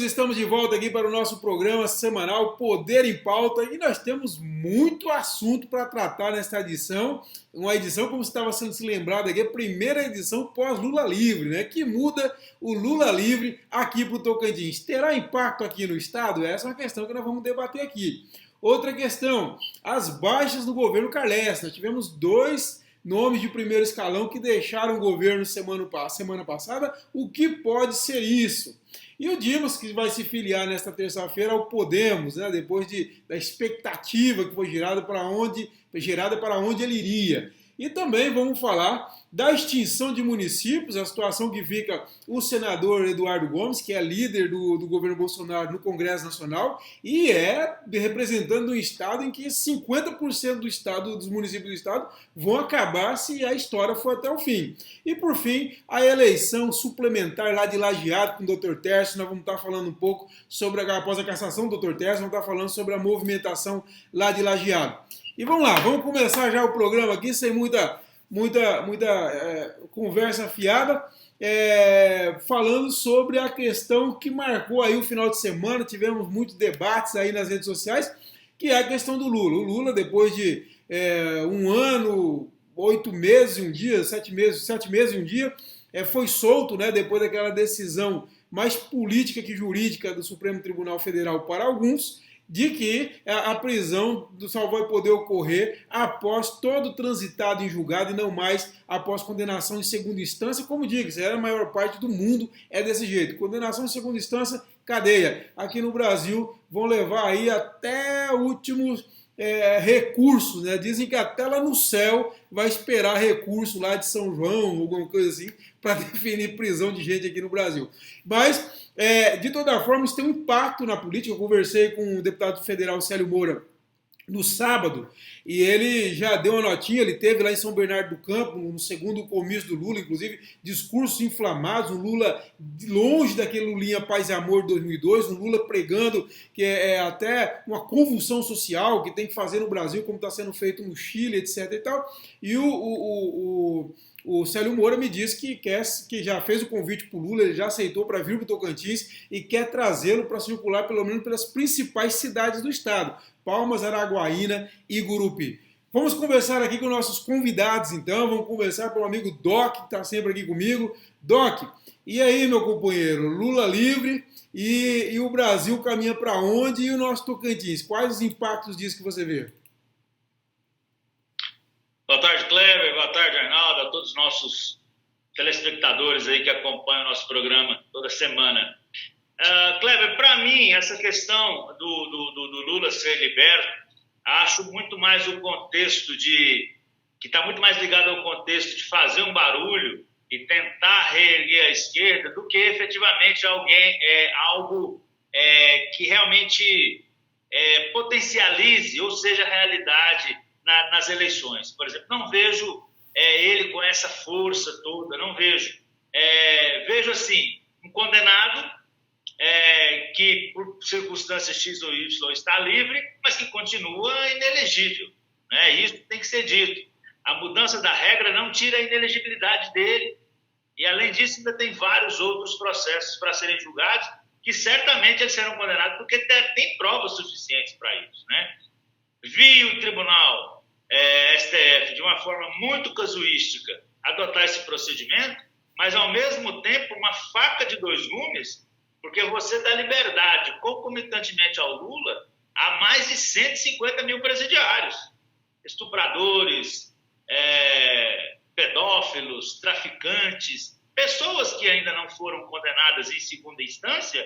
estamos de volta aqui para o nosso programa semanal Poder em Pauta e nós temos muito assunto para tratar nesta edição. Uma edição, como estava sendo se lembrado aqui, a primeira edição pós-Lula Livre, né? Que muda o Lula Livre aqui para o Tocantins. Terá impacto aqui no Estado? Essa é uma questão que nós vamos debater aqui. Outra questão, as baixas do governo Carles. Nós tivemos dois nomes de primeiro escalão que deixaram o governo semana passada. O que pode ser isso? E o Dimas, que vai se filiar nesta terça-feira ao Podemos, né, depois da expectativa que foi gerada para onde ele iria. E também vamos falar da extinção de municípios, a situação que fica o senador Eduardo Gomes, que é líder do governo Bolsonaro no Congresso Nacional e é representando um estado em que 50% dos municípios do estado vão acabar se a história for até o fim. E por fim, a eleição suplementar lá de Lajeado com o Dr. Tércio, nós vamos estar falando um pouco sobre, após a cassação do Dr. Tércio, vamos estar falando sobre a movimentação lá de Lajeado. E vamos lá, vamos começar já o programa aqui sem muita conversa fiada, falando sobre a questão que marcou aí o final de semana. Tivemos muitos debates aí nas redes sociais, que é a questão do Lula. O Lula, depois de 1 ano, 8 meses e um dia, 7 meses e um dia, foi solto, né, depois daquela decisão mais política que jurídica do Supremo Tribunal Federal para alguns, de que a prisão só vai poder ocorrer após todo transitado em julgado e não mais após condenação em segunda instância. Como digo, a maior parte do mundo é desse jeito. Condenação em segunda instância, cadeia. Aqui no Brasil vão levar aí até últimos recursos, né? Dizem que até lá no céu vai esperar recurso lá de São João, alguma coisa assim, para definir prisão de gente aqui no Brasil. Mas, de toda forma, isso tem um impacto na política. Eu conversei com o deputado federal Célio Moura no sábado, e ele já deu uma notinha. Ele teve lá em São Bernardo do Campo, no segundo comício do Lula, inclusive, discursos inflamados, um Lula longe daquele Lulinha Paz e Amor de 2002, um Lula pregando que é até uma convulsão social que tem que fazer no Brasil, como está sendo feito no Chile, etc. e tal. E o Célio Moura me disse que já fez o convite para o Lula, ele já aceitou para vir para o Tocantins e quer trazê-lo para circular pelo menos pelas principais cidades do estado: Palmas, Araguaína e Gurupi. Vamos conversar aqui com nossos convidados, então. Vamos conversar com o amigo Doc, que está sempre aqui comigo. Doc, e aí, meu companheiro? Lula livre e o Brasil caminha para onde? E o nosso Tocantins? Quais os impactos disso que você vê? Boa tarde, Kleber. Boa tarde, Arnaldo. A todos os nossos telespectadores aí que acompanham o nosso programa toda semana. Kleber, para mim, essa questão do Lula ser liberto, acho muito mais o contexto que está muito mais ligado ao contexto de fazer um barulho e tentar reerguer a esquerda do que efetivamente algo que realmente potencialize ou seja realidade nas eleições. Por exemplo, não vejo ele com essa força toda, não vejo. Vejo assim, um condenado que por circunstâncias X ou Y está livre, mas que continua inelegível, né? Isso tem que ser dito. A mudança da regra não tira a inelegibilidade dele. E, além disso, ainda tem vários outros processos para serem julgados, que certamente eles serão condenados porque tem provas suficientes para isso, né? Vi o Tribunal STF, de uma forma muito casuística, adotar esse procedimento, mas, ao mesmo tempo, uma faca de dois gumes, porque você dá liberdade, concomitantemente ao Lula, a mais de 150 mil presidiários, estupradores, pedófilos, traficantes, pessoas que ainda não foram condenadas em segunda instância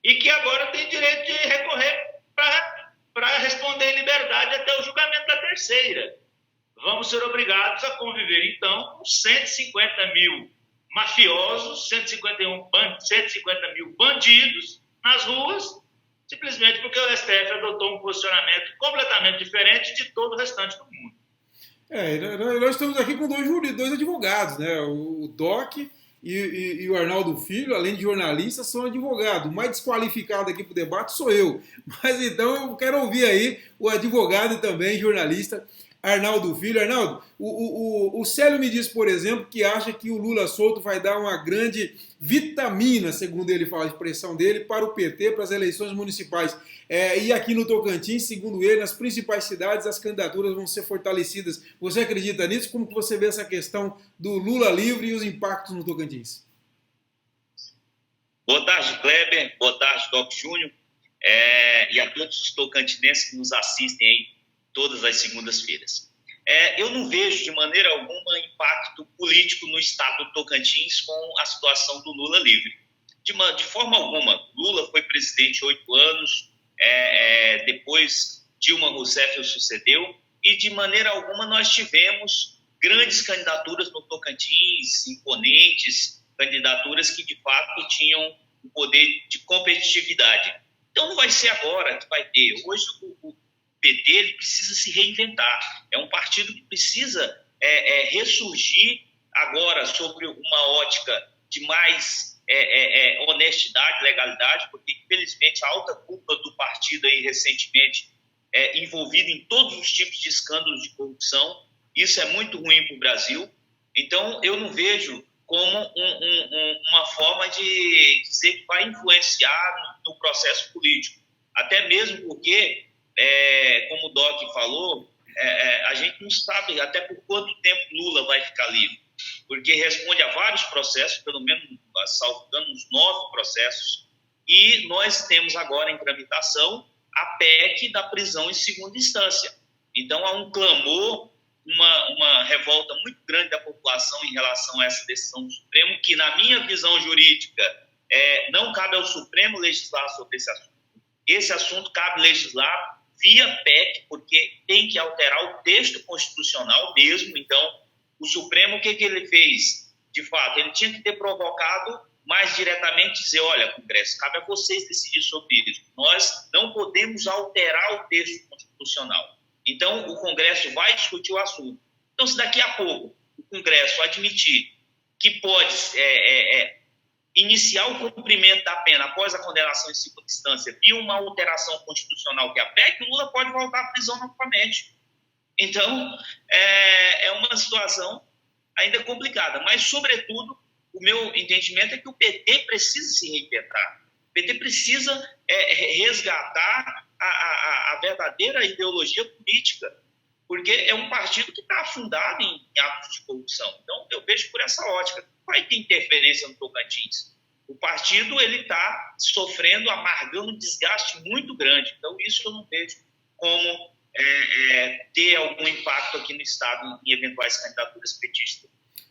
e que agora têm direito de recorrer para responder em liberdade até o julgamento da terceira. Vamos ser obrigados a conviver, então, com 150 mil mafiosos, 150 mil bandidos nas ruas, simplesmente porque o STF adotou um posicionamento completamente diferente de todo o restante do mundo. Nós estamos aqui com dois advogados, né? O Doc e o Arnaldo Filho, além de jornalistas, são advogados. O mais desqualificado aqui para o debate sou eu. Mas então eu quero ouvir aí o advogado e também jornalista Arnaldo Filho. Arnaldo, o Célio me diz, por exemplo, que acha que o Lula solto vai dar uma grande vitamina, segundo ele fala, a expressão dele, para o PT, para as eleições municipais. E aqui no Tocantins, segundo ele, nas principais cidades as candidaturas vão ser fortalecidas. Você acredita nisso? Como que você vê essa questão do Lula livre e os impactos no Tocantins? Boa tarde, Kleber. Boa tarde, Doc Júnior. E a todos os tocantinenses que nos assistem aí todas as segundas-feiras. Eu não vejo de maneira alguma impacto político no estado do Tocantins com a situação do Lula livre. De forma alguma. Lula foi presidente 8 anos, depois Dilma Rousseff o sucedeu, e de maneira alguma nós tivemos grandes candidaturas no Tocantins, imponentes, candidaturas que de fato tinham um poder de competitividade. Então não vai ser agora que vai ter. Hoje o PT ele precisa se reinventar. É um partido que precisa ressurgir agora sobre uma ótica de mais honestidade, legalidade, porque infelizmente a alta cúpula do partido aí recentemente envolvida em todos os tipos de escândalos de corrupção. Isso é muito ruim para o Brasil. Então eu não vejo como uma forma de dizer que vai influenciar no processo político. Até mesmo porque, como o Doc falou, a gente não sabe até por quanto tempo Lula vai ficar livre, porque responde a vários processos, pelo menos, salvo engano, uns 9 processos, e nós temos agora em tramitação a PEC da prisão em segunda instância. Então, há um clamor, uma revolta muito grande da população em relação a essa decisão do Supremo, que, na minha visão jurídica, não cabe ao Supremo legislar sobre esse assunto. Esse assunto cabe legislar via PEC, porque tem que alterar o texto constitucional mesmo. Então, o Supremo, o que ele fez? De fato, ele tinha que ter provocado mais diretamente, dizer, olha, Congresso, cabe a vocês decidir sobre isso. Nós não podemos alterar o texto constitucional. Então, o Congresso vai discutir o assunto. Então, se daqui a pouco o Congresso admitir que pode iniciar o cumprimento da pena após a condenação em segunda instância via uma alteração constitucional que é a PEC, o Lula pode voltar à prisão novamente. Então, é uma situação ainda complicada. Mas, sobretudo, o meu entendimento é que o PT precisa se reinventar. O PT precisa resgatar a verdadeira ideologia política, porque é um partido que está afundado em atos de corrupção. Então, eu vejo por essa ótica. Vai ter interferência no Tocantins. O partido está sofrendo, amargando um desgaste muito grande. Então, isso eu não vejo como ter algum impacto aqui no Estado em eventuais candidaturas petistas.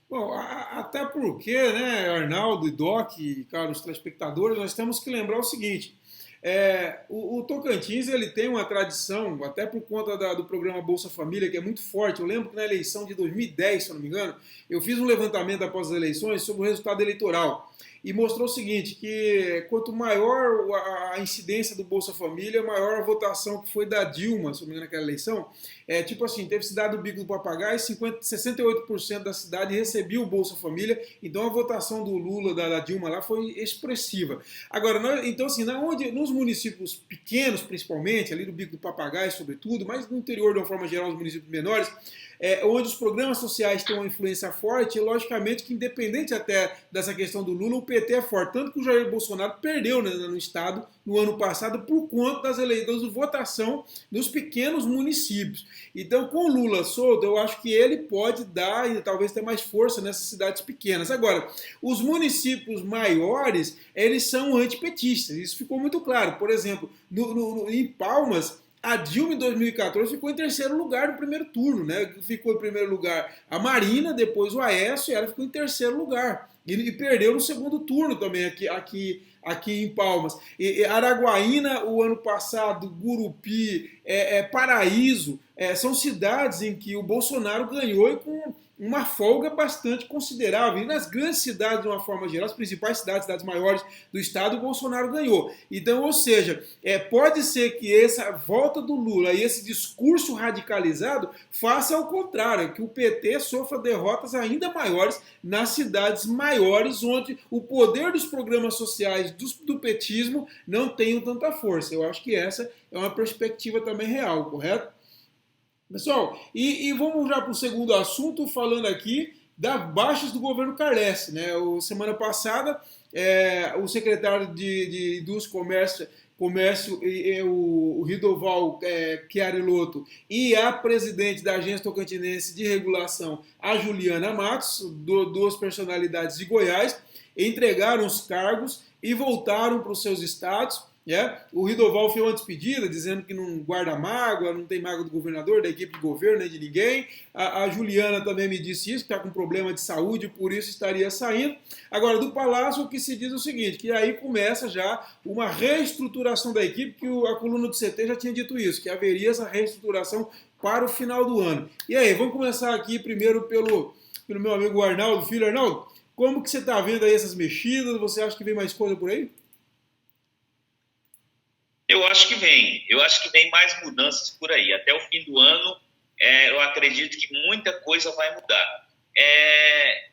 Bom, até porque, né, Arnaldo e Doc e caros telespectadores, nós temos que lembrar o seguinte: o Tocantins ele tem uma tradição, até por conta do programa Bolsa Família, que é muito forte. Eu lembro que na eleição de 2010, se eu não me engano, eu fiz um levantamento após as eleições sobre o resultado eleitoral. E mostrou o seguinte, que quanto maior a incidência do Bolsa Família, maior a votação que foi da Dilma, se não me engano, naquela eleição. Tipo assim, teve cidade do Bico do Papagaio, 68% da cidade recebia o Bolsa Família, então a votação do Lula, da Dilma lá, foi expressiva. Agora, então assim, nos municípios pequenos, principalmente, ali do Bico do Papagaio, sobretudo, mas no interior, de uma forma geral, os municípios menores, onde os programas sociais têm uma influência forte, logicamente que independente até dessa questão do Lula, o PT é forte. Tanto que o Jair Bolsonaro perdeu, né, no Estado no ano passado por conta das eleições de votação nos pequenos municípios. Então, com o Lula solto, eu acho que ele pode dar e talvez ter mais força nessas cidades pequenas. Agora, os municípios maiores, eles são antipetistas. Isso ficou muito claro. Por exemplo, em Palmas, a Dilma, em 2014, ficou em terceiro lugar no primeiro turno, né? Ficou em primeiro lugar a Marina, depois o Aécio, e ela ficou em terceiro lugar. E perdeu no segundo turno também aqui em Palmas. Araguaína, o ano passado, Gurupi, Paraíso, são cidades em que o Bolsonaro ganhou e com uma folga bastante considerável. E nas grandes cidades, de uma forma geral, as principais cidades maiores do estado, o Bolsonaro ganhou. Então, ou seja, pode ser que essa volta do Lula e esse discurso radicalizado faça ao contrário, que o PT sofra derrotas ainda maiores nas cidades maiores, onde o poder dos programas sociais do petismo não tenham tanta força. Eu acho que essa é uma perspectiva também real, correto? Pessoal, e vamos já para o segundo assunto, falando aqui das baixas do governo Carles, né? Semana passada, o secretário de Indústria Comércio o Ridoval Chiarilotto e a presidente da Agência Tocantinense de Regulação, a Juliana Matos, duas personalidades de Goiás, entregaram os cargos e voltaram para os seus estados. O Ridoval fez uma despedida, dizendo que não guarda mágoa, não tem mágoa do governador, da equipe de governo, nem de ninguém. A Juliana também me disse isso, que está com problema de saúde, por isso estaria saindo. Agora, do Palácio, o que se diz é o seguinte, que aí começa já uma reestruturação da equipe, que a coluna do CT já tinha dito isso, que haveria essa reestruturação para o final do ano. E aí, vamos começar aqui primeiro pelo meu amigo Arnaldo Filho. Arnaldo, como que você está vendo aí essas mexidas? Você acha que vem mais coisa por aí? Eu acho que vem mais mudanças por aí. Até o fim do ano, eu acredito que muita coisa vai mudar.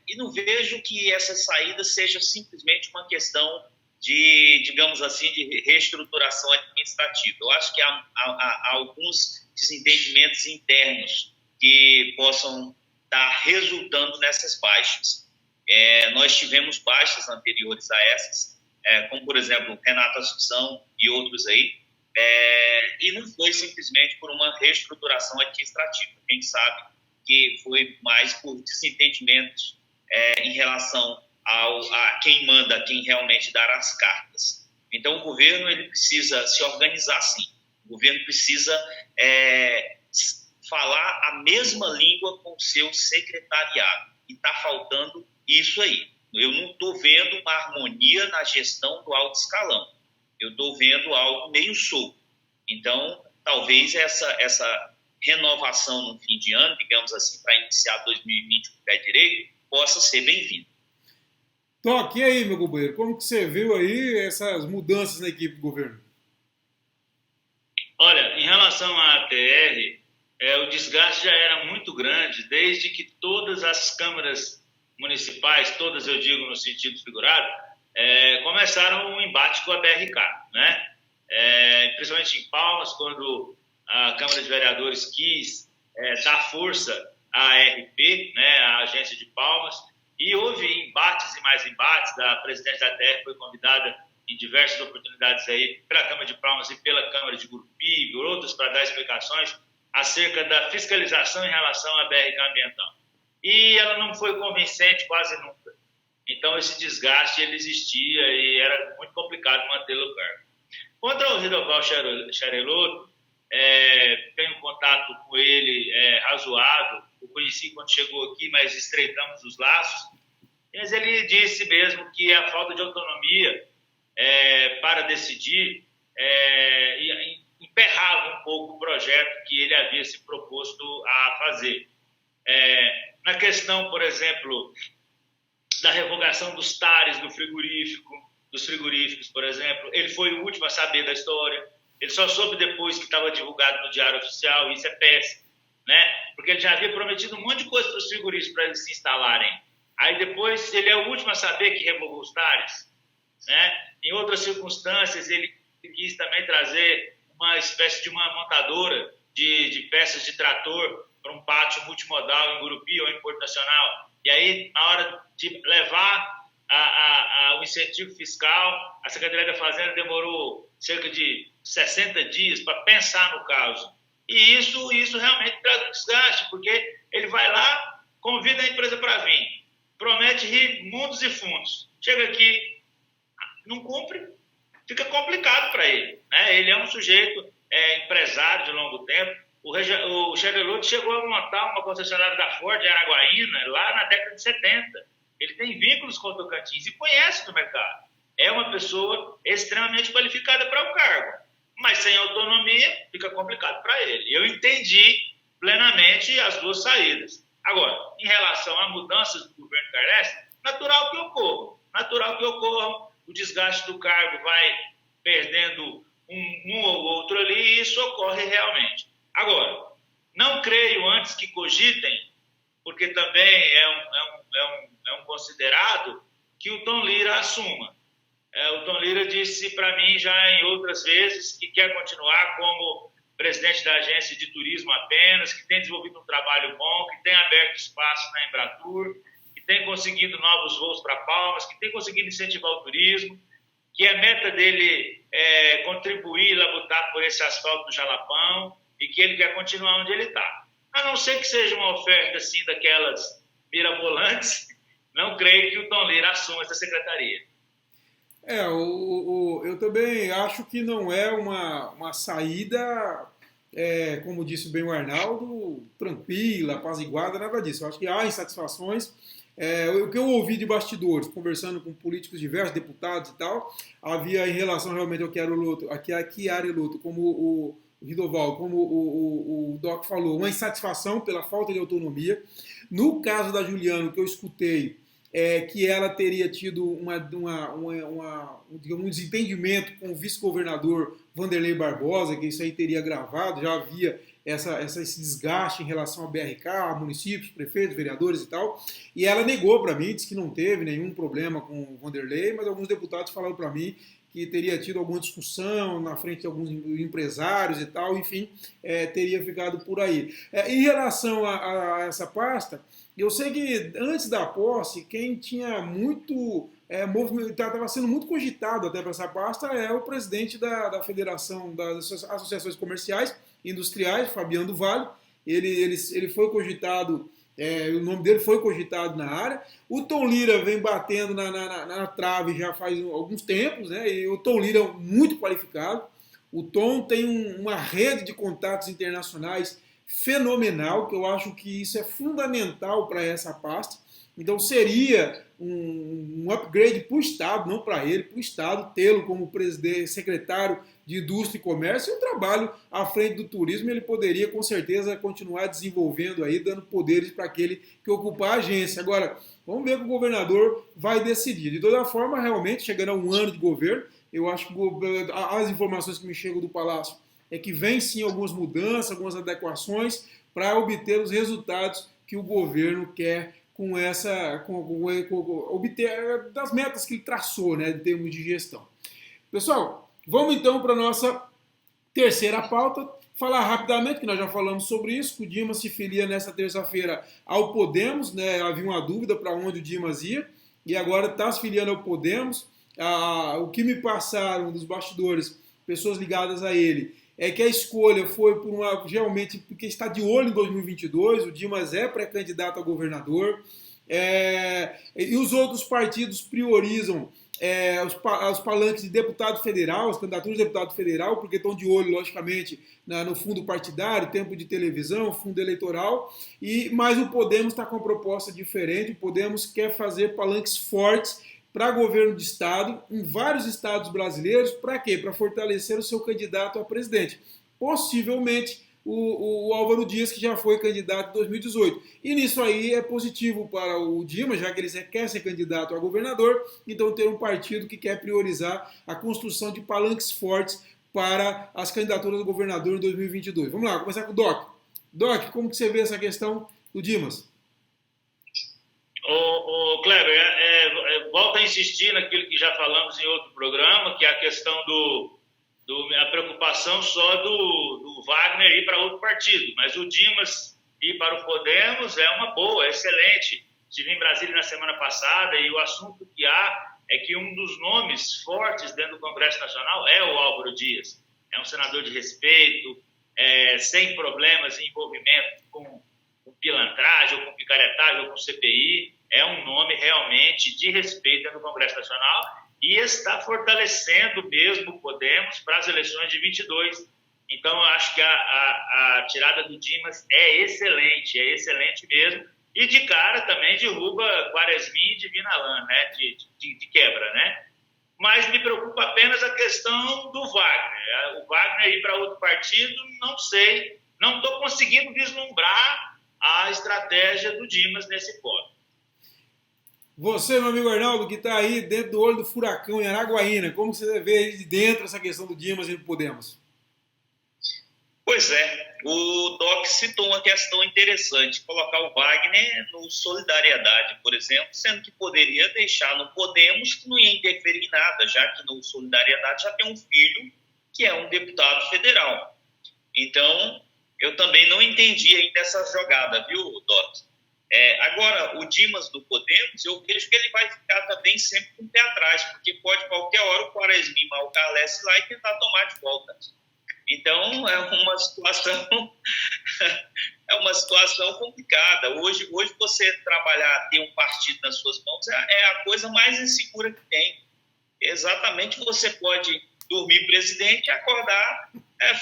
E não vejo que essa saída seja simplesmente uma questão de, digamos assim, de reestruturação administrativa. Eu acho que há alguns desentendimentos internos que possam estar resultando nessas baixas. Nós tivemos baixas anteriores a essas, como, por exemplo, Renato Assunção e outros aí, e não foi simplesmente por uma reestruturação administrativa. A gente sabe que foi mais por desentendimentos em relação a quem manda, quem realmente dará as cartas. Então, o governo ele precisa se organizar, sim. O governo precisa falar a mesma língua com o seu secretariado. E está faltando isso aí. Eu não estou vendo uma harmonia na gestão do alto escalão. Eu estou vendo algo meio solto. Então, talvez essa renovação no fim de ano, digamos assim, para iniciar 2020 com o pé direito, possa ser bem-vinda. Toque, e aí, meu companheiro, como que você viu aí essas mudanças na equipe do governo? Olha, em relação à ATR, o desgaste já era muito grande, desde que todas as câmaras municipais, todas eu digo no sentido figurado, começaram um embate com a BRK, né? Principalmente em Palmas, quando a Câmara de Vereadores quis dar força à ARP, né, a agência de Palmas, e houve embates e mais embates. A presidente da ATR foi convidada em diversas oportunidades aí pela Câmara de Palmas e pela Câmara de Gurupi e outras para dar explicações acerca da fiscalização em relação à BRK ambiental. E ela não foi convincente quase nunca. Então, esse desgaste ele existia e era muito complicado mantê-lo no cargo. Contra o Ridoval Chiarilotto, tenho contato com ele razoável, o conheci quando chegou aqui, mas estreitamos os laços. Mas ele disse mesmo que a falta de autonomia para decidir emperrava um pouco o projeto que ele havia se proposto a fazer. Na questão, por exemplo, da revogação dos tares dos frigoríficos, por exemplo, ele foi o último a saber da história. Ele só soube depois que estava divulgado no Diário Oficial, e isso é péssimo, né? Porque ele já havia prometido um monte de coisa para os frigoríficos para eles se instalarem. Aí depois ele é o último a saber que revogou os tares, né? Em outras circunstâncias, ele quis também trazer uma espécie de uma montadora de peças de trator para um pátio multimodal em Gurupi ou em Porto Nacional. E aí, na hora de levar o incentivo fiscal, a Secretaria da Fazenda demorou cerca de 60 dias para pensar no caso. E isso realmente traz desgaste, porque ele vai lá, convida a empresa para vir, promete mundos e fundos. Chega aqui, não cumpre, fica complicado para ele, né? Ele é um sujeito empresário de longo tempo. O Chiarilotto chegou a montar uma concessionária da Ford em Araguaína, lá na década de 70. Ele tem vínculos com o Tocantins e conhece do mercado. É uma pessoa extremamente qualificada para o cargo, mas sem autonomia fica complicado para ele. Eu entendi plenamente as duas saídas. Agora, em relação a mudanças do governo Carles, natural que ocorra, o desgaste do cargo vai perdendo um ou outro ali, e isso ocorre realmente. Agora, não creio antes que cogitem, porque também é um considerado, que o Tom Lira assuma. O Tom Lira disse para mim já em outras vezes que quer continuar como presidente da agência de turismo apenas, que tem desenvolvido um trabalho bom, que tem aberto espaço na Embratur, que tem conseguido novos voos para Palmas, que tem conseguido incentivar o turismo, que a meta dele é contribuir e labutar por esse asfalto do Jalapão e que ele quer continuar onde ele está. A não ser que seja uma oferta assim daquelas mirabolantes, não creio que o Tom Lira assuma essa secretaria. Eu também acho que não é uma saída, como disse bem o Arnaldo, tranquila, apaziguada, nada disso. Eu acho que há insatisfações. O que eu ouvi de bastidores, conversando com políticos diversos, deputados e tal, havia em relação realmente ao Chiari Lotto, como o Ridoval, como o Doc falou, uma insatisfação pela falta de autonomia. No caso da Juliana, o que eu escutei que ela teria tido um desentendimento com o vice-governador Vanderlei Barbosa, que isso aí teria gravado, já havia esse desgaste em relação ao BRK, a municípios, prefeitos, vereadores e tal, e ela negou para mim, disse que não teve nenhum problema com o Vanderlei, mas alguns deputados falaram para mim que teria tido alguma discussão na frente de alguns empresários e tal, enfim, teria ficado por aí. Em relação a essa pasta, eu sei que antes da posse, quem tinha muito estava sendo muito cogitado até para essa pasta é o presidente da Federação das Associações Comerciais e Industriais, Fabiano do Vale. Ele foi cogitado, o nome dele foi cogitado na área. O Tom Lira vem batendo na trave já faz alguns tempos, né? E o Tom Lira é muito qualificado. O Tom tem uma rede de contatos internacionais fenomenal, que eu acho que isso é fundamental para essa pasta. Então seria um upgrade para o Estado, não para ele, para o Estado, tê-lo como secretário de Indústria e Comércio, e um trabalho à frente do turismo, ele poderia com certeza continuar desenvolvendo aí, dando poderes para aquele que ocupar a agência. Agora, vamos ver o que o governador vai decidir. De toda forma, realmente, chegando a um ano de governo, eu acho que as informações que me chegam do Palácio é que vem sim algumas mudanças, algumas adequações para obter os resultados que o governo quer obter das metas que ele traçou, né, em termos de gestão. Pessoal, vamos então para a nossa terceira pauta, falar rapidamente, que nós já falamos sobre isso, que o Dimas se filia nessa terça-feira ao Podemos, né, havia uma dúvida para onde o Dimas ia, e agora está se filiando ao Podemos. O que me passaram dos bastidores, pessoas ligadas a ele, é que a escolha foi realmente porque está de olho em 2022, o Dimas é pré-candidato a governador, e os outros partidos priorizam os palanques de deputado federal, as candidaturas de deputado federal, porque estão de olho, logicamente, no fundo partidário, tempo de televisão, fundo eleitoral, mas o Podemos está com uma proposta diferente. O Podemos quer fazer palanques fortes para governo de estado, em vários estados brasileiros. Para quê? Para fortalecer o seu candidato a presidente. Possivelmente o Álvaro Dias, que já foi candidato em 2018. E nisso aí é positivo para o Dimas, já que ele quer ser candidato a governador, então ter um partido que quer priorizar a construção de palanques fortes para as candidaturas do governador em 2022. Vamos lá, começar com o Doc. Doc, como que você vê essa questão do Dimas? Kleber, volto a insistir naquilo que já falamos em outro programa, que é a questão a preocupação só do Wagner ir para outro partido, mas o Dimas ir para o Podemos é uma boa, é excelente. Estive em Brasília na semana passada e o assunto que há é que um dos nomes fortes dentro do Congresso Nacional é o Álvaro Dias. É um senador de respeito, sem problemas em envolvimento com pilantragem, ou com picaretagem, ou com CPI. É um nome realmente de respeito dentro do Congresso Nacional e está fortalecendo mesmo o Podemos para as eleições de 22. Então, eu acho que a tirada do Dimas é excelente mesmo. E de cara também derruba Quaresmin e Divina Alain, né, de quebra, né? Mas me preocupa apenas a questão do Wagner. O Wagner ir para outro partido, não sei, não estou conseguindo vislumbrar a estratégia do Dimas nesse ponto. Você, meu amigo Arnaldo, que está aí dentro do olho do furacão em Araguaína, como você vê aí de dentro essa questão do Dimas e do Podemos? Pois é, o Doc citou uma questão interessante, colocar o Wagner no Solidariedade, por exemplo, sendo que poderia deixar no Podemos, que não ia interferir em nada, já que no Solidariedade já tem um filho que é um deputado federal. Então, eu também não entendi ainda essa jogada, viu, Doc? Agora, o Dimas do Podemos, eu vejo que ele vai ficar também sempre com o pé atrás, porque pode qualquer hora o Quaresma mimar o Carles lá e tentar tomar de volta. Então, é uma situação é uma situação complicada. Hoje você trabalhar, ter um partido nas suas mãos é a coisa mais insegura que tem. Exatamente, você pode dormir presidente e acordar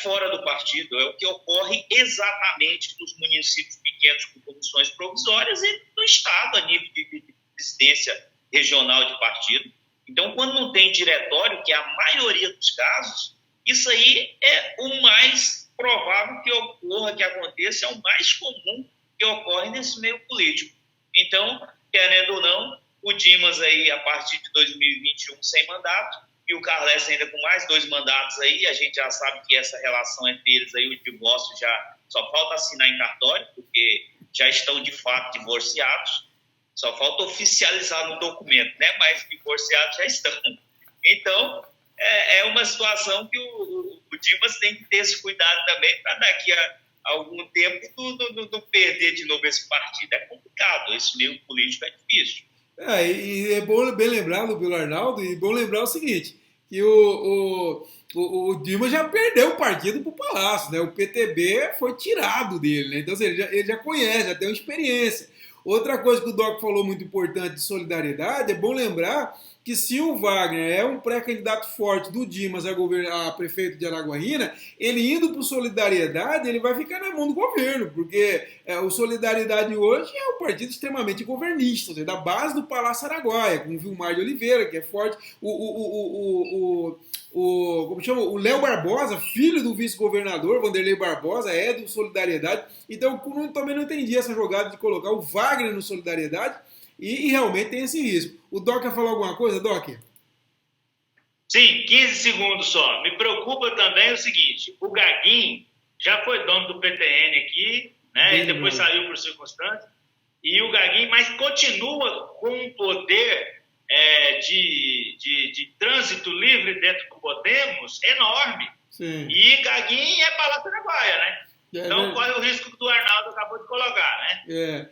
fora do partido. É o que ocorre exatamente nos municípios pequenos com comissões provisórias e no Estado, a nível de presidência regional de partido. Então, quando não tem diretório, que é a maioria dos casos, isso aí é o mais provável que ocorra, que aconteça, é o mais comum que ocorre nesse meio político. Então, querendo ou não, o Dimas aí, a partir de 2021, sem mandato, e o Carles ainda com mais 2 mandatos aí, a gente já sabe que essa relação entre eles aí, o divórcio já só falta assinar em cartório, porque já estão de fato divorciados, só falta oficializar no documento, né? Mas divorciados já estão. Então, é uma situação que o Dimas tem que ter esse cuidado também para daqui a algum tempo não perder de novo esse partido. É complicado, esse meio político é difícil. E é bom, bem lembrado pelo Arnaldo, e bom lembrar o seguinte, que o Dimas já perdeu o partido para o Palácio, né? O PTB foi tirado dele, né? Então assim, ele já conhece, já tem uma experiência. Outra coisa que o Doc falou muito importante de solidariedade, é bom lembrar que se o Wagner é um pré-candidato forte do Dimas a prefeito de Araguaína, ele indo para o Solidariedade, ele vai ficar na mão do governo, porque o Solidariedade hoje é um partido extremamente governista, ou seja, da base do Palácio Araguaia, com o Vilmar de Oliveira, que é forte, como chama? O Léo Barbosa, filho do vice-governador, Vanderlei Barbosa, é do Solidariedade, então eu também não entendi essa jogada de colocar o Wagner no Solidariedade, e realmente tem esse risco. O Doc quer falar alguma coisa, Doc? Sim, 15 segundos só. Me preocupa também o seguinte, o Gaguinho já foi dono do PTN aqui, né? E depois saiu por circunstâncias, e o Gaguinho, mas continua com um poder de trânsito livre dentro do Podemos enorme. Sim. E Gaguinho é Palácio Araguaia, né? Então, qual é o risco que o Arnaldo acabou de colocar, né?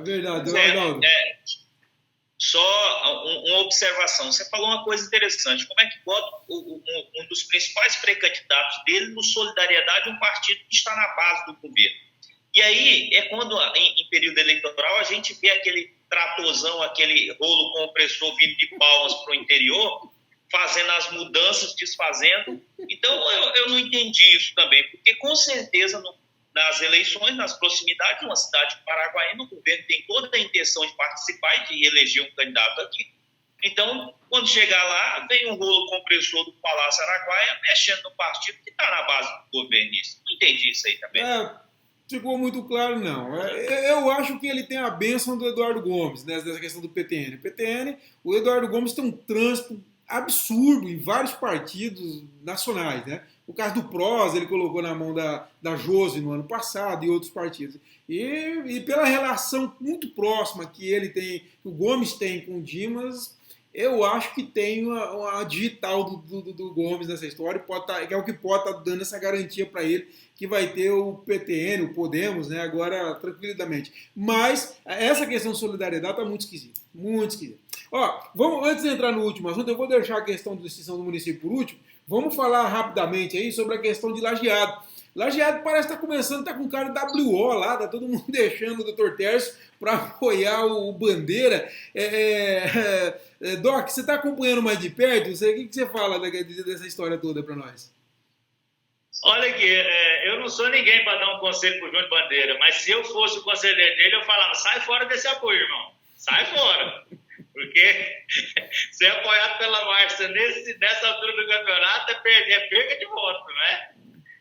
Verdade, Arnaldo. Só uma observação. Você falou uma coisa interessante. Como é que bota um dos principais pré-candidatos dele no Solidariedade, um partido que está na base do governo? E aí é quando, em período eleitoral, a gente vê aquele tratorzão, aquele rolo compressor vindo de Palmas para o interior, fazendo as mudanças, desfazendo. Então, eu não entendi isso também, porque com certeza nas eleições, nas proximidades de uma cidade de Paraguaína, o governo tem toda a intenção de participar e de eleger um candidato aqui. Então, quando chegar lá, vem um rolo compressor do Palácio Araguaia mexendo no partido que está na base do governista. Não entendi isso aí também. Ficou muito claro, não. Eu acho que ele tem a bênção do Eduardo Gomes, né, nessa questão do PTN. O Eduardo Gomes tem um trânsito absurdo em vários partidos nacionais, né? O caso do PROS, ele colocou na mão da Josi no ano passado e outros partidos. E pela relação muito próxima que ele tem, que o Gomes tem com o Dimas, eu acho que tem uma digital do Gomes nessa história, que é o que pode estar dando essa garantia para ele, que vai ter o PTN, o Podemos, né, agora tranquilamente. Mas essa questão de solidariedade está muito esquisita, muito esquisita. Antes de entrar no último assunto, eu vou deixar a questão da extinção do município por último. Vamos falar rapidamente aí sobre a questão de Lajeado. Lajeado parece estar começando, está com cara de WO lá, tá todo mundo deixando o Dr. Tércio para apoiar o Bandeira. Doc, você está acompanhando mais de perto? O que você fala dessa história toda para nós? Olha aqui, eu não sou ninguém para dar um conselho para o João Bandeira, mas se eu fosse o conselheiro dele, eu falava, sai fora desse apoio, irmão. Sai fora. Porque ser apoiado pela Márcia nessa altura do campeonato é perca de voto, não é?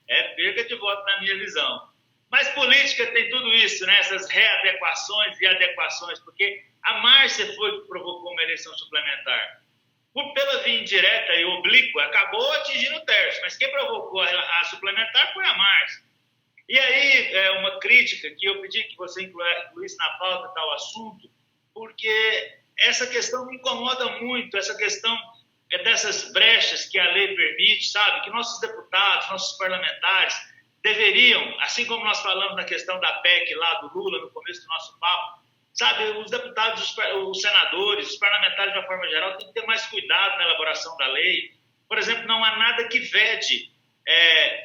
É perca de voto na minha visão. Mas política tem tudo isso, né? Essas readequações e adequações, porque a Márcia foi que provocou uma eleição suplementar. Pela via indireta e oblíqua, acabou atingindo o Tércio, mas quem provocou a suplementar foi a Márcia. E aí, uma crítica que eu pedi que você incluísse na pauta tal assunto, porque essa questão me incomoda muito, essa questão dessas brechas que a lei permite, sabe? Que nossos deputados, nossos parlamentares deveriam, assim como nós falamos na questão da PEC lá do Lula no começo do nosso papo, sabe, os deputados, os senadores, os parlamentares de uma forma geral têm que ter mais cuidado na elaboração da lei. Por exemplo, não há nada que vede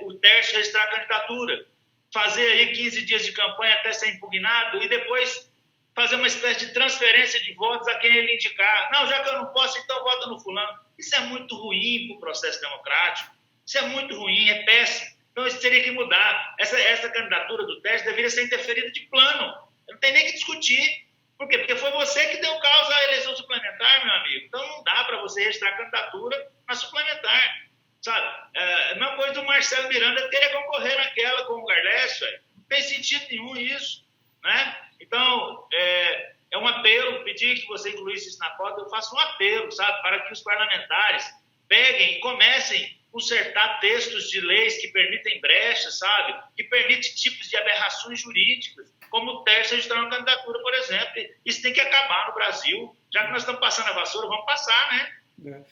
o Tércio registrar a candidatura, fazer aí 15 dias de campanha até ser impugnado e depois fazer uma espécie de transferência de votos a quem ele indicar. Não, já que eu não posso, então vota no fulano. Isso é muito ruim para o processo democrático. Isso é muito ruim, é péssimo. Então isso teria que mudar. Essa candidatura do Tércio deveria ser interferida de plano. Não tem nem que discutir. Por quê? Porque foi você que deu causa à eleição suplementar, meu amigo. Então não dá para você registrar a candidatura na suplementar. Sabe? A mesma coisa do Marcelo Miranda querer concorrer naquela com o Gardécio. Não tem sentido nenhum isso. Né? Então, é um apelo, pedir que você incluísse isso na pauta, eu faço um apelo, sabe, para que os parlamentares peguem e comecem a consertar textos de leis que permitem brechas, sabe, que permitem tipos de aberrações jurídicas, como o Tércio registrar uma candidatura, por exemplo. Isso tem que acabar no Brasil. Já que nós estamos passando a vassoura, vamos passar, né?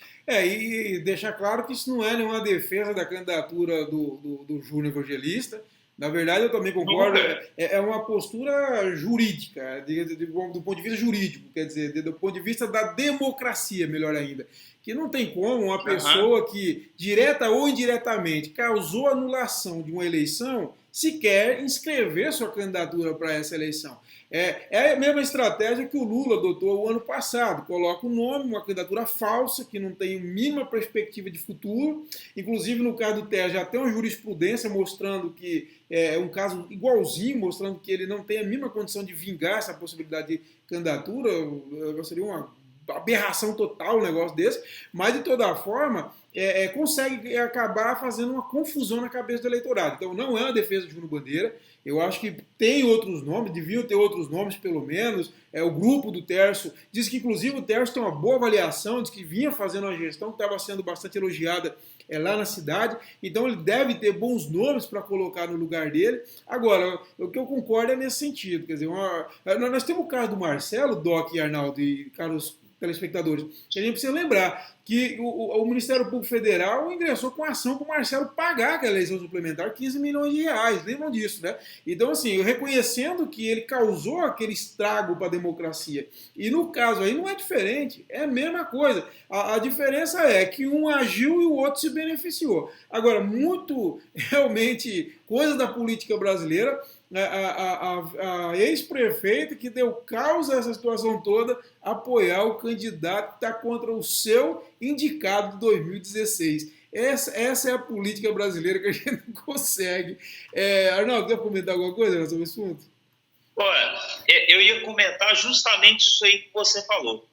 E deixar claro que isso não é nenhuma defesa da candidatura do Júnior Evangelista. Na verdade, eu também concordo, é uma postura jurídica, do ponto de vista jurídico, quer dizer, do ponto de vista da democracia, melhor ainda. Que não tem como uma pessoa que, direta ou indiretamente, causou anulação de uma eleição, sequer inscrever sua candidatura para essa eleição. É a mesma estratégia que o Lula adotou o ano passado. Coloca um nome, uma candidatura falsa, que não tem mínima perspectiva de futuro. Inclusive, no caso do Tércio, já tem uma jurisprudência mostrando que é um caso igualzinho, mostrando que ele não tem a mínima condição de vingar essa possibilidade de candidatura. Seria uma aberração total um negócio desse. Mas, de toda forma, consegue acabar fazendo uma confusão na cabeça do eleitorado. Então, não é uma defesa de Júnior Bandeira. Eu acho que tem outros nomes, deviam ter outros nomes, pelo menos. O grupo do Tércio diz que, inclusive, o Tércio tem uma boa avaliação, diz que vinha fazendo uma gestão que estava sendo bastante elogiada lá na cidade. Então, ele deve ter bons nomes para colocar no lugar dele. Agora, o que eu concordo é nesse sentido. Quer dizer, nós temos o caso do Marcelo, Doc e Arnaldo e caros telespectadores, que a gente precisa lembrar que o Ministério Público Federal ingressou com ação para o Marcelo pagar aquela eleição suplementar 15 milhões de reais, lembram disso, né? Então, assim, reconhecendo que ele causou aquele estrago para a democracia, e no caso aí não é diferente, é a mesma coisa. A diferença é que um agiu e o outro se beneficiou. Agora, muito realmente coisa da política brasileira, a ex-prefeita que deu causa a essa situação toda apoiar o candidato que está contra o seu indicado de 2016. Essa é a política brasileira que a gente não consegue. Arnaldo, quer comentar alguma coisa sobre esse assunto? Olha, eu ia comentar justamente isso aí que você falou.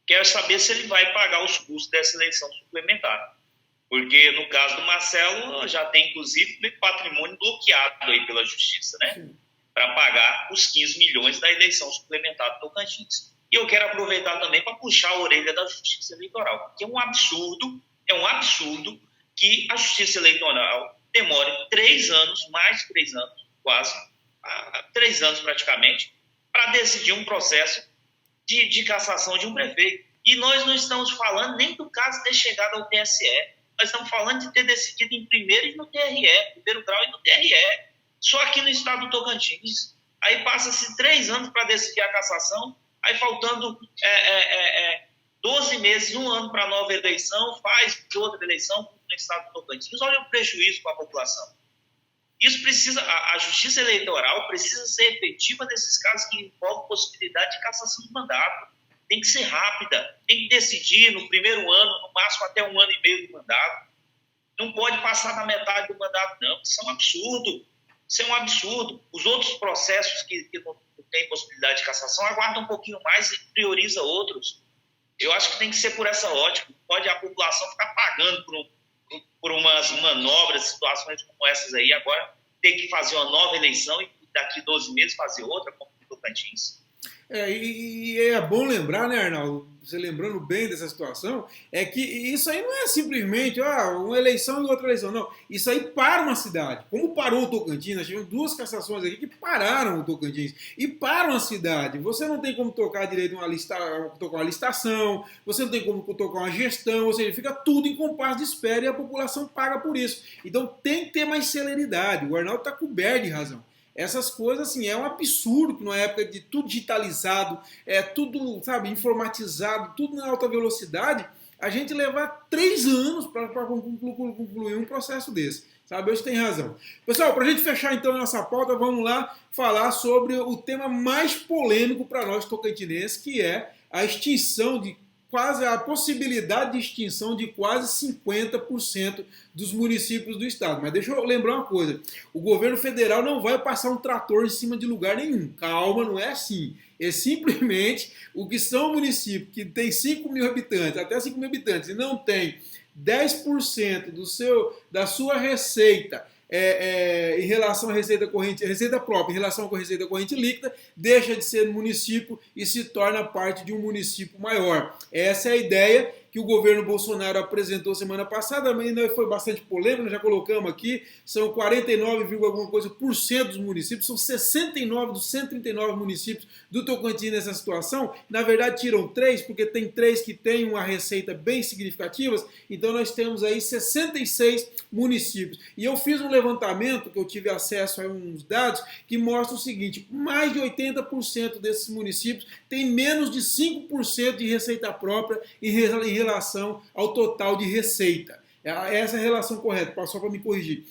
Quero saber se ele vai pagar os custos dessa eleição suplementar. Porque, no caso do Marcelo, já tem, inclusive, patrimônio bloqueado aí pela Justiça, né? Para pagar os 15 milhões da eleição suplementar do Tocantins. E eu quero aproveitar também para puxar a orelha da Justiça Eleitoral, porque é um absurdo que a Justiça Eleitoral demore 3 anos, mais de 3 anos, quase, 3 anos praticamente, para decidir um processo de cassação de um prefeito. E nós não estamos falando nem do caso ter chegado ao TSE. Nós estamos falando de ter decidido em primeiro e no TRE, primeiro grau e no TRE, só aqui no estado do Tocantins. Aí passa-se 3 anos para decidir a cassação, aí faltando 12 meses, 1 ano para a nova eleição, faz outra eleição no estado do Tocantins. Olha o prejuízo para a população. Isso precisa, a Justiça Eleitoral precisa ser efetiva nesses casos que envolvem possibilidade de cassação de mandato. Tem que ser rápida, tem que decidir no primeiro ano, no máximo até 1 ano e meio de mandato. Não pode passar da metade do mandato, não. Isso é um absurdo. Isso é um absurdo. Os outros processos que não têm possibilidade de cassação aguardam um pouquinho mais e prioriza outros. Eu acho que tem que ser por essa ótica. Não pode a população ficar pagando por umas manobras, situações como essas aí. Agora ter que fazer uma nova eleição e daqui 12 meses fazer outra, como o Tocantins. E é bom lembrar, né, Arnaldo? Você lembrando bem dessa situação, é que isso aí não é simplesmente uma eleição e outra eleição, não. Isso aí para uma cidade. Como parou o Tocantins, nós tivemos 2 cassações aqui que pararam o Tocantins e param a cidade. Você não tem como tocar direito tocar uma licitação, você não tem como tocar uma gestão, ou seja, fica tudo em compasso de espera e a população paga por isso. Então tem que ter mais celeridade. O Arnaldo está coberto de razão. Essas coisas, assim, é um absurdo que na época de tudo digitalizado, tudo, sabe, informatizado, tudo na alta velocidade, a gente levar 3 anos para concluir um processo desse. Sabe, hoje tem razão. Pessoal, para a gente fechar então a nossa pauta, vamos lá falar sobre o tema mais polêmico para nós tocantinenses, que é a extinção de a possibilidade de extinção de quase 50% dos municípios do estado. Mas deixa eu lembrar uma coisa, o governo federal não vai passar um trator em cima de lugar nenhum. Calma, não é assim. É simplesmente o que são municípios que tem 5 mil habitantes, até 5 mil habitantes, e não tem 10% da sua receita em relação à receita corrente, receita própria, em relação à receita corrente líquida, deixa de ser município e se torna parte de um município maior. Essa é a ideia que o governo Bolsonaro apresentou semana passada, mas ainda foi bastante polêmico, nós já colocamos aqui, são 49, alguma coisa por cento dos municípios, são 69 dos 139 municípios do Tocantins nessa situação. Na verdade, tiram 3, porque tem 3 que têm uma receita bem significativa, então nós temos aí 66 municípios. E eu fiz um levantamento, que eu tive acesso a uns dados, que mostra o seguinte, mais de 80% desses municípios têm menos de 5% de receita própria em relação ao total de receita. Essa é a relação correta, só para me corrigir.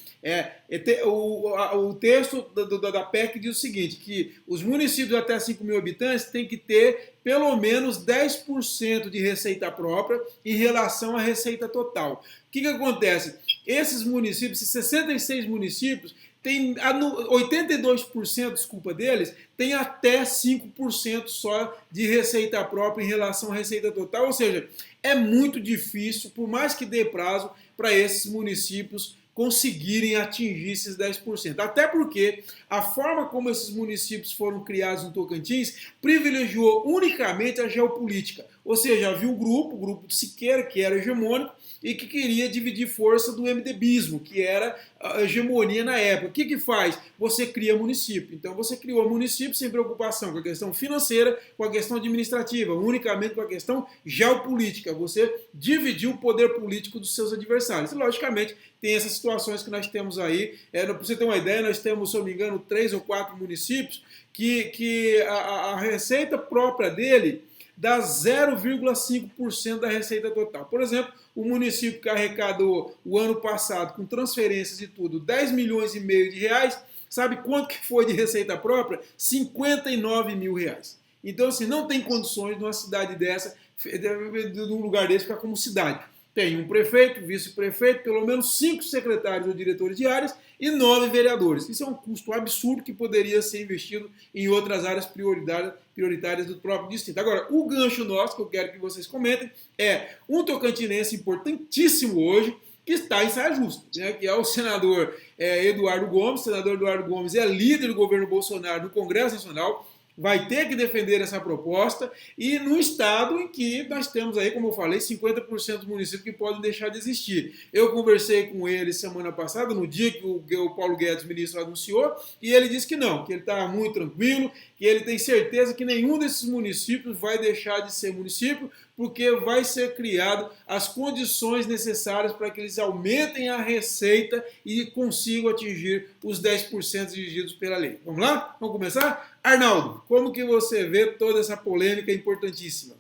O texto da PEC diz o seguinte, que os municípios até 5 mil habitantes têm que ter pelo menos 10% de receita própria em relação à receita total. O que acontece? Esses municípios, esses 66 municípios, tem 82% deles tem até 5% só de receita própria em relação à receita total, ou seja, é muito difícil, por mais que dê prazo, para esses municípios conseguirem atingir esses 10%. Até porque a forma como esses municípios foram criados no Tocantins privilegiou unicamente a geopolítica. Ou seja, havia um grupo, o grupo de Siqueira, que era hegemônico, e que queria dividir força do MDBismo, que era a hegemonia na época. O que faz? Você cria município. Então você criou município sem preocupação com a questão financeira, com a questão administrativa, unicamente com a questão geopolítica. Você dividiu o poder político dos seus adversários. E, logicamente, tem essas situações que nós temos aí. Para você ter uma ideia, nós temos, se eu não me engano, 3 ou 4 municípios que a receita própria dele dá 0,5% da receita total. Por exemplo, o município que arrecadou o ano passado, com transferências e tudo, 10 milhões e meio de reais, sabe quanto que foi de receita própria? 59 mil reais. Então, assim, não tem condições de uma cidade dessa, de um lugar desse, ficar como cidade. Tem um prefeito, vice-prefeito, pelo menos 5 secretários ou diretores de áreas e 9 vereadores. Isso é um custo absurdo que poderia ser investido em outras áreas prioritárias do próprio distrito. Agora, o gancho nosso, que eu quero que vocês comentem, é um tocantinense importantíssimo hoje, que está em saia justa, né, que é o senador Eduardo Gomes. O senador Eduardo Gomes é líder do governo Bolsonaro no Congresso Nacional, vai ter que defender essa proposta, e no estado em que nós temos aí, como eu falei, 50% dos municípios que podem deixar de existir. Eu conversei com ele semana passada, no dia que o Paulo Guedes, ministro, anunciou, e ele disse que não, que ele está muito tranquilo, que ele tem certeza que nenhum desses municípios vai deixar de ser município, porque vai ser criado as condições necessárias para que eles aumentem a receita e consigam atingir os 10% exigidos pela lei. Vamos lá? Vamos começar? Arnaldo, como que você vê toda essa polêmica importantíssima?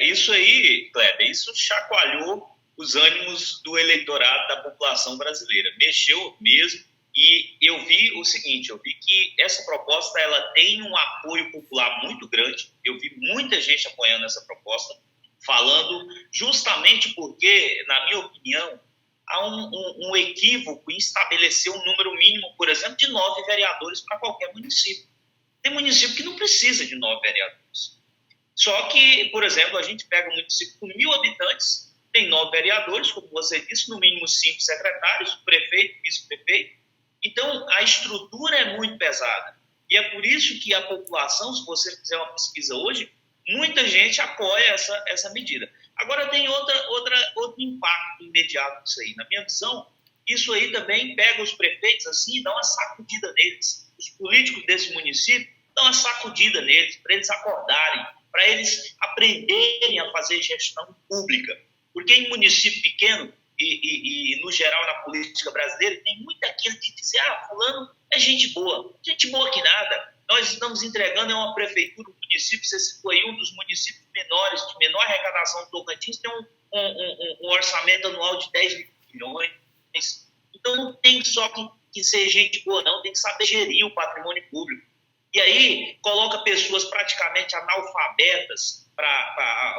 Isso aí, Kleber, isso chacoalhou os ânimos do eleitorado da população brasileira. Mexeu mesmo. E eu vi o seguinte, eu vi que essa proposta ela tem um apoio popular muito grande. Eu vi muita gente apoiando essa proposta, falando justamente porque, na minha opinião, há um equívoco em estabelecer um número mínimo, por exemplo, de 9 vereadores para qualquer município. Tem município que não precisa de 9 vereadores. Só que, por exemplo, a gente pega um município com 1.000 habitantes, tem 9 vereadores, como você disse, no mínimo 5 secretários, prefeito, vice-prefeito. Então, a estrutura é muito pesada. E é por isso que a população, se você fizer uma pesquisa hoje, muita gente apoia essa medida. Agora tem outro impacto imediato disso aí. Na minha visão, isso aí também pega os prefeitos assim e dá uma sacudida neles. Os políticos desse município dão uma sacudida neles, para eles acordarem, para eles aprenderem a fazer gestão pública. Porque em município pequeno, e no geral na política brasileira, tem muito aquilo de dizer, fulano é gente boa que nada. Nós estamos entregando uma prefeitura, um município, você citou aí, um dos municípios menores, de menor arrecadação do Tocantins, tem um orçamento anual de 10 milhões. Então não tem só que ser gente boa, não, tem que saber gerir o patrimônio público. E aí coloca pessoas praticamente analfabetas,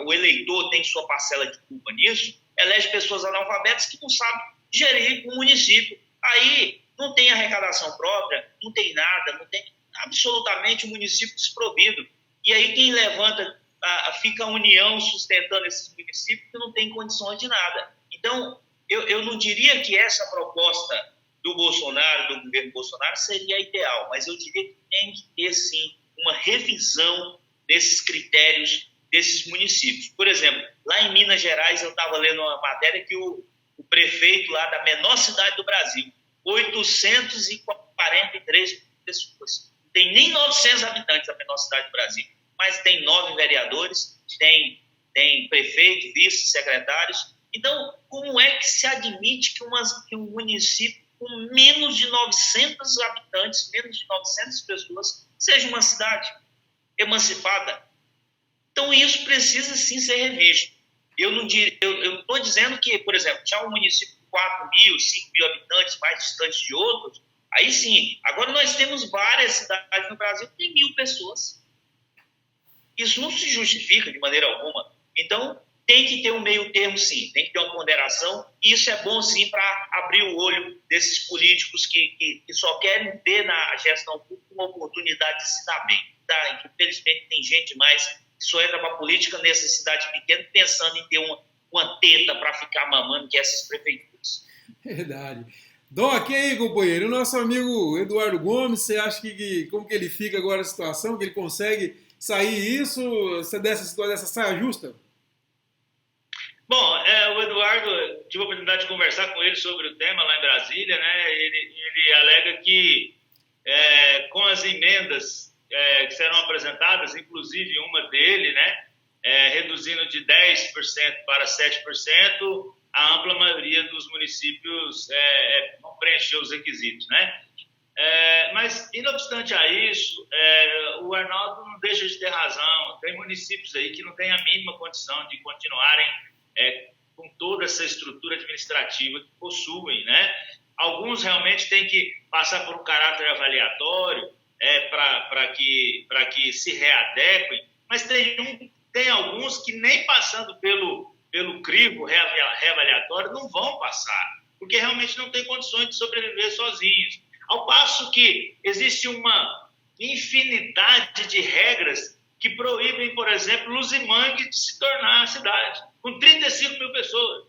o eleitor tem sua parcela de culpa nisso, elege pessoas analfabetas que não sabem gerir o município. Aí não tem arrecadação própria, não tem nada, não tem absolutamente o município desprovido. E aí quem levanta, fica a União sustentando esses municípios que não tem condições de nada. Então, eu não diria que essa proposta do Bolsonaro, do governo Bolsonaro, seria ideal, mas eu diria que tem que ter, sim, uma revisão desses critérios desses municípios. Por exemplo, lá em Minas Gerais, eu estava lendo uma matéria que o prefeito lá da menor cidade do Brasil, 843 pessoas, não tem nem 900 habitantes a menor cidade do Brasil, mas tem 9 vereadores, tem prefeito, vice-secretários. Então, como é que se admite que um município com menos de 900 habitantes, menos de 900 pessoas, seja uma cidade emancipada? Então, isso precisa, sim, ser revisto. Eu não estou dizendo que, por exemplo, já um município com 4 mil, 5 mil habitantes, mais distantes de outros, aí sim. Agora, nós temos várias cidades no Brasil que tem 1.000 pessoas. Isso não se justifica de maneira alguma. Então, tem que ter um meio termo, sim. Tem que ter uma ponderação. E isso é bom, sim, para abrir o olho desses políticos que só querem ter na gestão pública uma oportunidade de se dar bem. Tá? Infelizmente, tem gente mais que só entra para a política nessa cidade pequena pensando em ter uma teta para ficar mamando, que é essas prefeituras. Verdade. Doc, e aí, companheiro? O nosso amigo Eduardo Gomes, você acha como que ele fica agora a situação? Que ele consegue sair isso? Você dessa situação, dessa saia justa? Bom, o Eduardo, tive a oportunidade de conversar com ele sobre o tema lá em Brasília, né? Ele alega que com as emendas que serão apresentadas, inclusive uma dele, né? Reduzindo de 10% para 7%, a ampla maioria dos municípios não preencheu os requisitos, né? Mas, não obstante a isso, o Arnaldo não deixa de ter razão. Tem municípios aí que não têm a mínima condição de continuarem com toda essa estrutura administrativa que possuem, né? Alguns realmente têm que passar por um caráter avaliatório para que se readequem, mas tem alguns que nem passando pelo crivo reavaliatório não vão passar, porque realmente não têm condições de sobreviver sozinhos. Ao passo que existe uma infinidade de regras que proíbem, por exemplo, Luzimangue de se tornar a cidade, com 35 mil pessoas,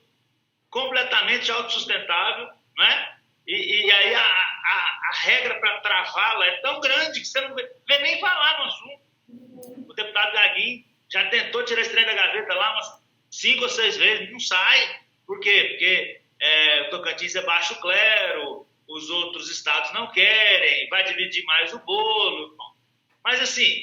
completamente autossustentável, né? E aí a regra para travá-la é tão grande que você não vê nem falar no assunto. O deputado Gaguinho já tentou tirar esse trem da gaveta lá umas 5 ou 6 vezes, não sai. Por quê? Porque o Tocantins é baixo clero, os outros estados não querem, vai dividir mais o bolo. Mas, assim,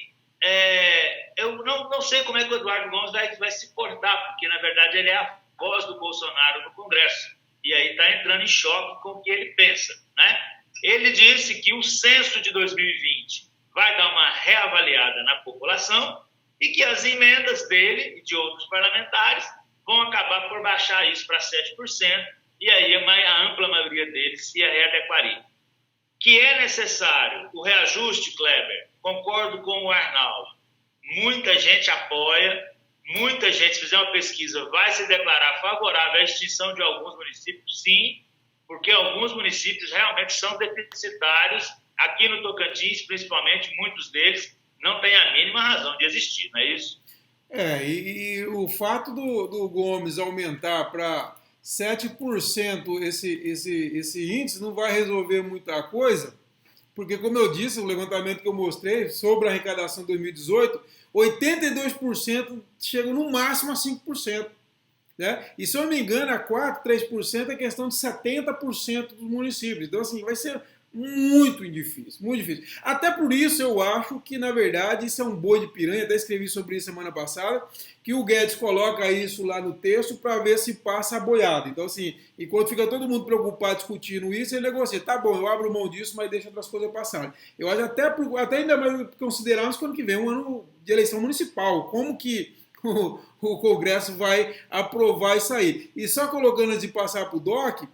eu não sei como é que o Eduardo Gomes vai se portar, porque, na verdade, ele é a voz do Bolsonaro no Congresso. E aí está entrando em choque com o que ele pensa, né? Ele disse que o censo de 2020 vai dar uma reavaliada na população e que as emendas dele e de outros parlamentares vão acabar por baixar isso para 7%, e aí a ampla maioria deles se readequaria. Que é necessário o reajuste, Kleber, concordo com o Arnaldo. Muita gente apoia, muita gente, se fizer uma pesquisa, vai se declarar favorável à extinção de alguns municípios, sim, porque alguns municípios realmente são deficitários. Aqui no Tocantins, principalmente, muitos deles não têm a mínima razão de existir, não é isso? E o fato do Gomes aumentar para 7% esse índice não vai resolver muita coisa, Porque, como eu disse, o levantamento que eu mostrei sobre a arrecadação de 2018, 82% chegam no máximo a 5%. Né? E se eu não me engano, a 4%, 3% é questão de 70% dos municípios. Então, assim, vai ser muito difícil, muito difícil. Até por isso eu acho que, na verdade, isso é um boi de piranha. Até escrevi sobre isso semana passada, que o Guedes coloca isso lá no texto para ver se passa a boiada. Então, assim, enquanto fica todo mundo preocupado discutindo isso, ele negocia. Tá bom, eu abro mão disso, mas deixa outras coisas passarem. Eu acho até ainda mais considerarmos que ano que vem é um ano de eleição municipal. Como que o Congresso vai aprovar isso aí. E só colocando antes de passar para o DOC,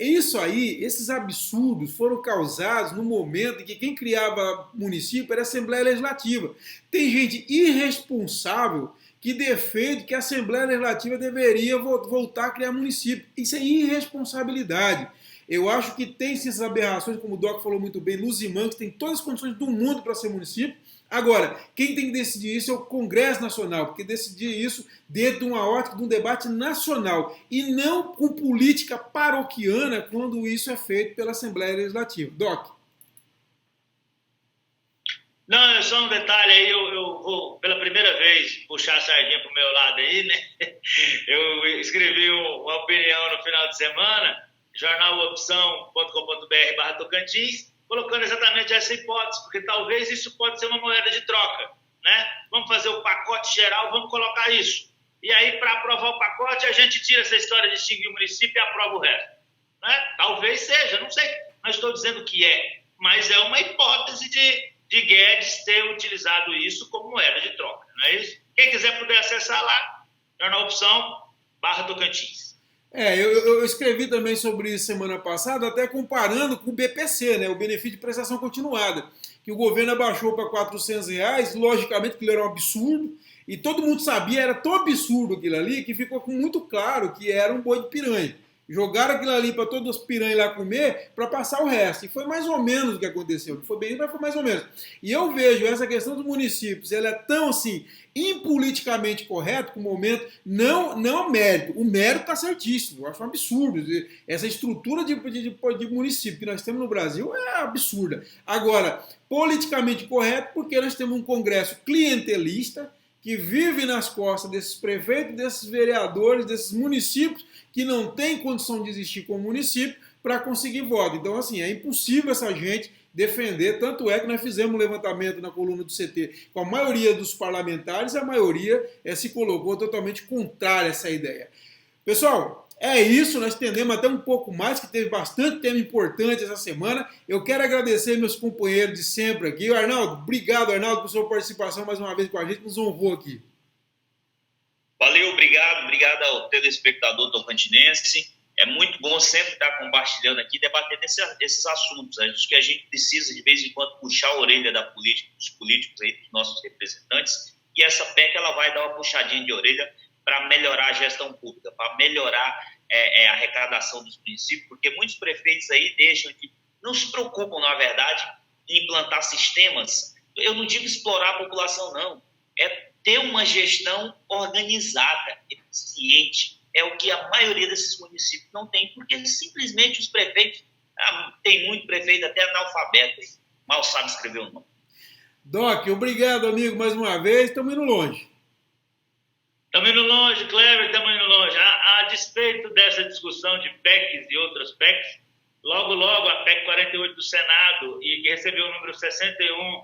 isso aí, esses absurdos foram causados no momento em que quem criava município era a Assembleia Legislativa. Tem gente irresponsável que defende que a Assembleia Legislativa deveria voltar a criar município. Isso é irresponsabilidade. Eu acho que tem sim essas aberrações, como o Doc falou muito bem, Luzimã, que tem todas as condições do mundo para ser município. Agora, quem tem que decidir isso é o Congresso Nacional, porque decidir isso dentro de uma ótica, de um debate nacional, e não com política paroquiana, quando isso é feito pela Assembleia Legislativa. Doc. Não, só um detalhe aí, eu vou pela primeira vez puxar a sardinha para o meu lado aí, né? Eu escrevi uma opinião no final de semana, jornalopção.com.br/Tocantins, colocando exatamente essa hipótese, porque talvez isso pode ser uma moeda de troca, né? Vamos fazer o pacote geral, vamos colocar isso. E aí, para aprovar o pacote, a gente tira essa história de extinguir o município e aprova o resto. Né? Talvez seja, não sei, não estou dizendo que é, mas é uma hipótese de Guedes ter utilizado isso como moeda de troca, não é isso? Quem quiser poder acessar lá, jornalopção.com/Tocantins. Eu escrevi também sobre isso semana passada, até comparando com o BPC, né, o benefício de prestação continuada, que o governo abaixou para R$400, logicamente que ele era um absurdo, e todo mundo sabia, era tão absurdo aquilo ali, que ficou muito claro que era um boi de piranha. Jogaram aquilo ali para todos os piranhas lá comer para passar o resto. E foi mais ou menos o que aconteceu. Não foi bem, mas foi mais ou menos. E eu vejo essa questão dos municípios, ela é tão assim, impoliticamente correto, com o momento, não o mérito. O mérito está certíssimo. Eu acho um absurdo. Essa estrutura de município que nós temos no Brasil é absurda. Agora, politicamente correto, porque nós temos um Congresso clientelista que vive nas costas desses prefeitos, desses vereadores, desses municípios, que não tem condição de existir como município para conseguir voto. Então, assim, é impossível essa gente defender, tanto é que nós fizemos um levantamento na coluna do CT com a maioria dos parlamentares, a maioria se colocou totalmente contrária a essa ideia. Pessoal, é isso, nós estendemos até um pouco mais, que teve bastante tema importante essa semana. Eu quero agradecer meus companheiros de sempre aqui. O Arnaldo, obrigado, Arnaldo, por sua participação mais uma vez com a gente, nos honrou aqui. Valeu, obrigado ao telespectador tocantinense. É muito bom sempre estar compartilhando aqui, debatendo esses assuntos. Acho que a gente precisa, de vez em quando, puxar a orelha dos políticos aí, dos nossos representantes, e essa PEC ela vai dar uma puxadinha de orelha para melhorar a gestão pública, para melhorar a arrecadação dos municípios, porque muitos prefeitos aí não se preocupam, na verdade, em implantar sistemas. Eu não digo explorar a população, não. É ter uma gestão organizada, eficiente, é o que a maioria desses municípios não tem, porque simplesmente os prefeitos, tem muito prefeito até analfabeto, mal sabe escrever o nome. Doc, obrigado, amigo, mais uma vez, estamos indo longe. Estamos indo longe, Kleber, estamos indo longe. A despeito dessa discussão de PECs e outras PECs, logo a PEC 48 do Senado, e que recebeu o número 61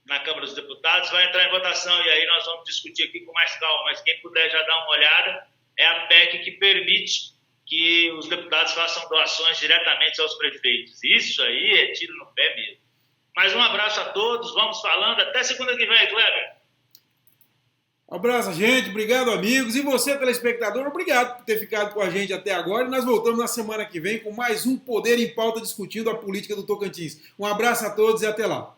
na Câmara dos Deputados, vai entrar em votação e aí nós vamos discutir aqui com mais calma, mas quem puder já dar uma olhada, é a PEC que permite que os deputados façam doações diretamente aos prefeitos. Isso aí é tiro no pé mesmo. Mas um abraço a todos, vamos falando, até segunda que vem, Kleber. Um abraço, gente, obrigado, amigos, e você, telespectador, obrigado por ter ficado com a gente até agora, e nós voltamos na semana que vem com mais um Poder em Pauta discutindo a política do Tocantins. Um abraço a todos e até lá.